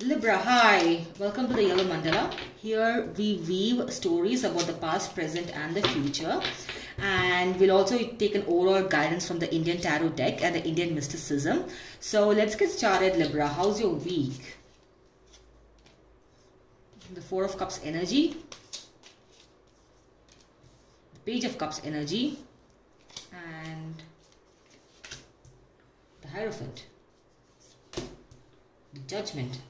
Libra, hi, welcome to the Yellow Mandala. Here we weave stories about the past, present and the future, and we'll also take an overall guidance from the Indian Tarot deck and the Indian mysticism. So let's get started. Libra, how's your week? The Four of Cups energy, the Page of Cups energy, and the Hierophant, the Judgment,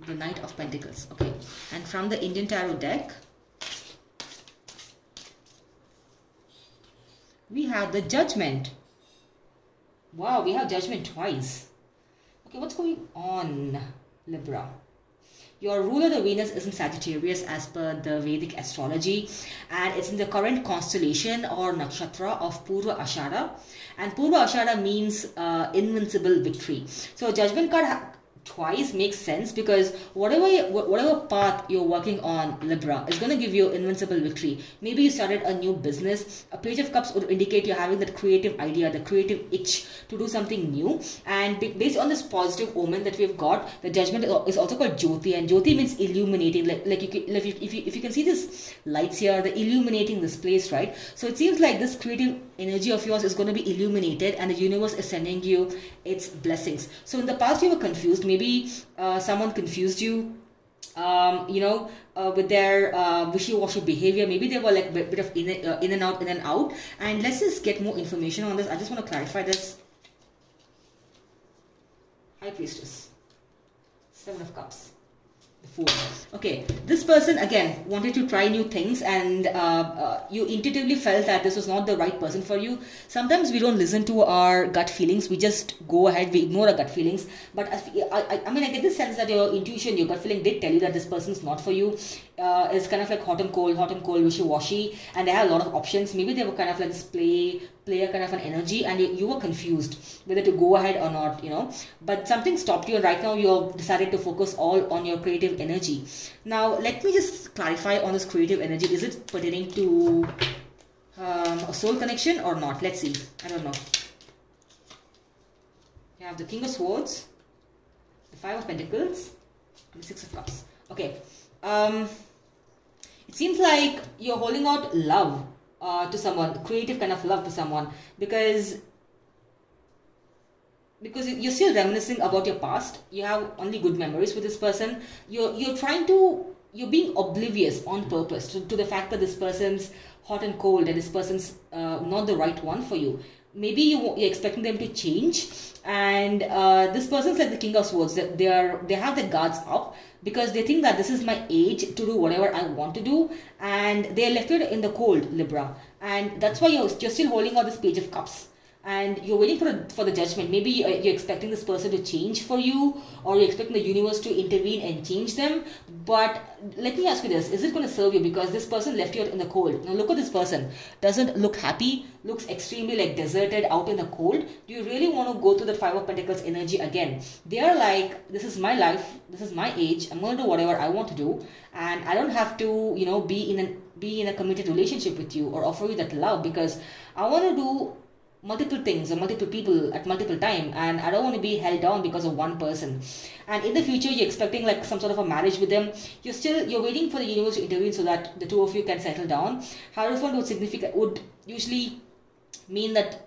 the Knight of Pentacles. Okay, and from the Indian Tarot deck we have the Judgment. Wow, we have Judgment twice. Okay, what's going on, Libra? Your ruler, the Venus, is in Sagittarius as per the Vedic astrology, and it's in the current constellation or nakshatra of Purva Ashada, and Purva Ashada means invincible victory. So Judgment card twice makes sense because whatever path you're working on, Libra, is going to give you invincible victory. Maybe you started a new business. A Page of Cups would indicate you're having that creative idea, the creative itch to do something new, and based on this positive omen that we've got, the Judgment is also called Jyoti, and Jyoti means illuminating. If you can see this lights here, the illuminating this place, right? So it seems like this creative energy of yours is going to be illuminated, and the universe is sending you its blessings. So in the past you were confused. Maybe someone confused you, with their wishy-washy behavior. Maybe they were like a bit of in and out. And let's just get more information on this. I just want to clarify this. High Priestess, Seven of Cups, the Fool. Okay, this person again wanted to try new things, and you intuitively felt that this was not the right person for you. Sometimes we don't listen to our gut feelings. We just go ahead, we ignore our gut feelings. But I mean, I get the sense that your intuition, your gut feeling did tell you that this person is not for you. It's kind of like hot and cold, wishy-washy, and they have a lot of options. Maybe they were kind of like this player kind of an energy, and you were confused whether to go ahead or not, but something stopped you, and right now you've decided to focus all on your creative energy. Now let me just clarify on this creative energy. Is it pertaining to a soul connection or not? Let's see. I don't know. You have the King of Swords, the Five of Pentacles, and the Six of Cups. Okay, it seems like you're holding out love to someone, creative kind of love to someone, because you're still reminiscing about your past. You have only good memories with this person. You're being oblivious on purpose to the fact that this person's hot and cold, and this person's not the right one for you. Maybe you're expecting them to change, and this person's like the King of Swords. That they have their guards up because they think that this is my age to do whatever I want to do, and they're left in the cold, Libra, and that's why you're still holding out this Page of Cups, and you're waiting for the Judgment. Maybe you're expecting this person to change for you, or you're expecting the universe to intervene and change them. But let me ask you this: is it going to serve you? Because this person left you in the cold. Now look at this person. Doesn't look happy. Looks extremely like deserted, out in the cold. Do you really want to go through that Five of Pentacles energy again? They are like, this is my life. This is my age. I'm going to do whatever I want to do, and I don't have to, be in a committed relationship with you or offer you that love, because I want to do multiple things or multiple people at multiple time, and I don't want to be held down because of one person. And in the future you're expecting like some sort of a marriage with them. You're waiting for the universe to intervene so that the two of you can settle down. Hierophant would usually mean that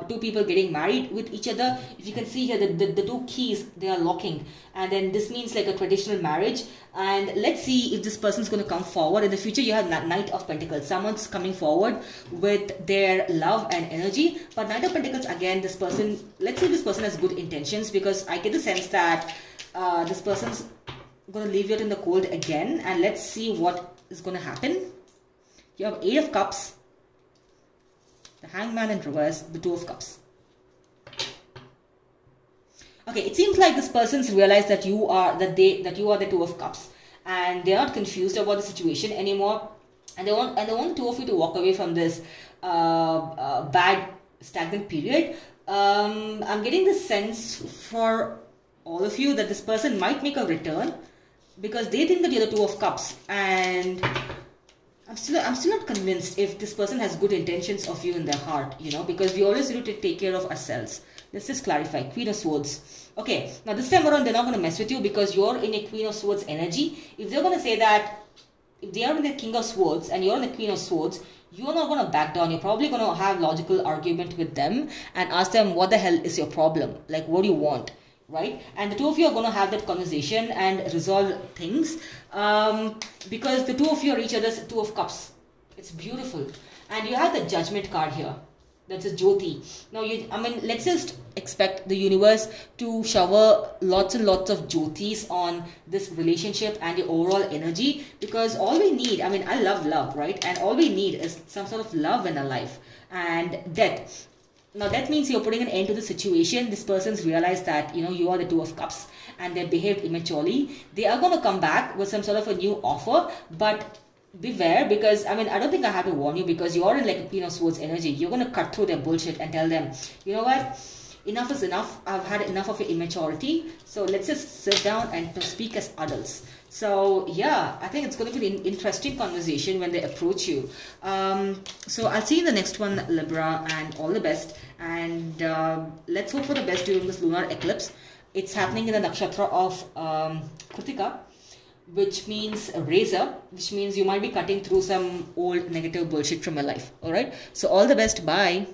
two people getting married with each other. If you can see here, the two keys, they are locking, and then this means like a traditional marriage. And let's see if this person's going to come forward in the future. You have Knight of Pentacles. Someone's coming forward with their love and energy. But Knight of Pentacles, again, this person, let's say this person has good intentions, because I get the sense that this person's going to leave you out in the cold again. And let's see what is going to happen. You have Eight of Cups, the Hangman in reverse, the Two of Cups. Okay, it seems like this person's realized that you are the Two of Cups, and they're not confused about the situation anymore, and they want the two of you to walk away from this bad stagnant period. I'm getting the sense for all of you that this person might make a return, because they think that you're the Two of Cups, and I'm still not convinced if this person has good intentions of you in their heart, because we always need to take care of ourselves. Let's just clarify. Queen of Swords. Okay, now this time around they're not going to mess with you because you're in a Queen of Swords energy. If they're going to say that, if they are in the King of Swords and you're in the Queen of Swords, you're not going to back down. You're probably going to have logical argument with them and ask them, what the hell is your problem? Like, what do you want? Right? And the two of you are going to have that conversation and resolve things because the two of you are each other's Two of Cups. It's beautiful. And you have the Judgment card here. That's a Jyoti. Now, let's just expect the universe to shower lots and lots of Jyotis on this relationship and your overall energy, because all we need, I love love, right? And all we need is some sort of love in our life and death. Now, that means you're putting an end to the situation. This person's realized that, you are the Two of Cups and they behaved immaturely. They are going to come back with some sort of a new offer, but beware, because I don't think I have to warn you, because you're in like a Queen of Swords energy. You're going to cut through their bullshit and tell them, you know what, enough is enough. I've had enough of your immaturity, so let's just sit down and to speak as adults. So yeah, I think it's going to be an interesting conversation when they approach you. So I'll see you in the next one, Libra, and all the best. And let's hope for the best during this lunar eclipse. It's happening in the nakshatra of Kritika, which means a razor, which means you might be cutting through some old negative bullshit from your life. All right. So all the best. Bye.